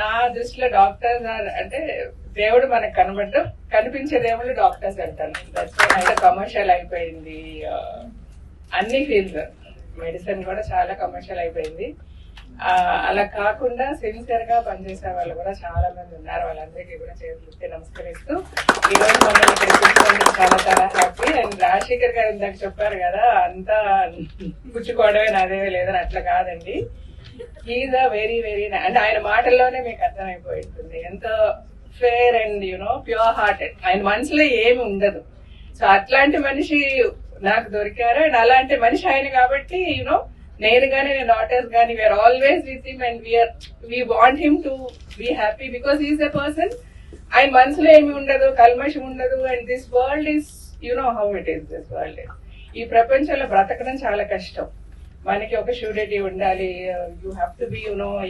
నా దృష్టిలో డాక్టర్స్ అంటే దేవుడు మనకు కనిపించే దేవుళ్ళు డాక్టర్స్ అంటాను. అంత కమర్షియల్ అయిపోయింది అన్ని ఫీల్డ్స్. మెడిసిన్ కూడా చాలా కమర్షియల్ అయిపోయింది. అలా కాకుండా సిన్సియర్ గా పనిచేసే వాళ్ళు కూడా చాలా మంది ఉన్నారు. వాళ్ళందరికీ కూడా చేతులెత్తి నమస్కరిస్తూ ఈ రోజు మమ్మల్ని పిలిపించినందుకు చాలా చాలా హ్యాపీ. అండ్ రాజశేఖర్ గారు ఇందాక చెప్పారు కదా, అంతా పుచ్చుకోవడమే నాదేమీ లేదని. అట్లా కాదండి. హీఈస్ అ వెరీ వెరీ అంటే ఆయన మాటల్లోనే మీకు అర్థమైపోయి ఉంటుంది ఎంతో ఫేర్ అండ్ ప్యూర్ హార్టెడ్. ఆయన మనసులో ఏమి ఉండదు. సో అట్లాంటి మనిషి నాకు దొరికారు. అండ్ అలాంటి మనిషి ఆయన కాబట్టి నేను గానీ నేను డాటర్స్ గానీ we are always with him and we want him to be happy because he's a person. ఆయన మనసులో ఏమి ఉండదు, కల్మషం ఉండదు. And this world is how it is. This world ఈ ప్రపంచంలో బ్రతకడం చాలా కష్టం. మనకి ఒక షూరిటీ ఉండాలి. You have to be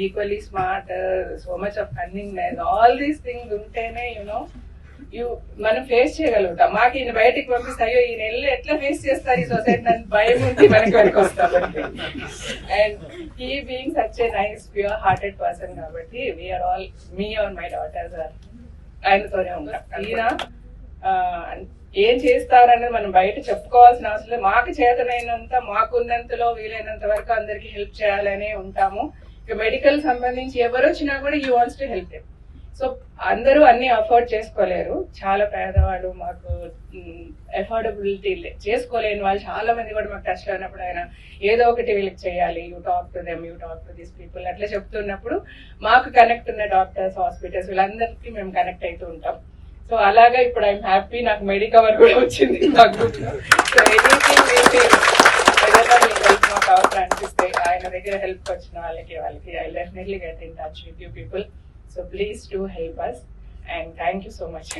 equally smart, so much of cunningness, all these things ఉంటేనే మనం ఫేస్ చేయగలుగుతాం. మాకు ఈయన బయటికి పంపిస్తే అయ్యో ఈయన వెళ్ళి ఎట్లా ఫేస్ చేస్తారు ఈ సొసైటీ అని భయం ఉంది మనకి వెనక్కి వస్తాం. And he being such a nice pure hearted person కాబట్టి we are all me or my daughters or ఆయనతోనే ఉంటాం. ఈయన ఏం చేస్తారనేది మనం బయట చెప్పుకోవాల్సిన అవసరం లేదు. మాకు చేతనైనంత, మాకున్నంతలో వీలైనంత వరకు అందరికి హెల్ప్ చేయాలనే ఉంటాము. ఇక మెడికల్ సంబంధించి ఎవరు వచ్చినా కూడా you wants to help them. So అందరూ అన్ని అఫోర్డ్ చేసుకోలేరు. చాలా పేదవాళ్ళు, మాకు అఫోర్డబిలిటీ చేసుకోలేని వాళ్ళు చాలా మంది కూడా మాకు కష్టం అయినప్పుడు ఆయన ఏదో ఒకటి వీళ్ళకి చేయాలి, you talk to them, you talk to this people అట్లా చెప్తున్నప్పుడు మాకు కనెక్ట్ ఉన్న డాక్టర్స్, హాస్పిటల్స్ వీళ్ళందరికీ మేము కనెక్ట్ అవుతూ ఉంటాం. సో అలాగా ఇప్పుడు ఐఎమ్ హ్యాపీ. నాకు మెడికవర్ కూడా వచ్చింది. సో ఎనీథింగ్ ఏదైనా మీకు హెల్ప్ మాకు అవసరం అనిపిస్తే ఆయన దగ్గర హెల్ప్ వచ్చిన వాళ్ళకి I definitely get in touch with you people. So please do help us and thank you so much.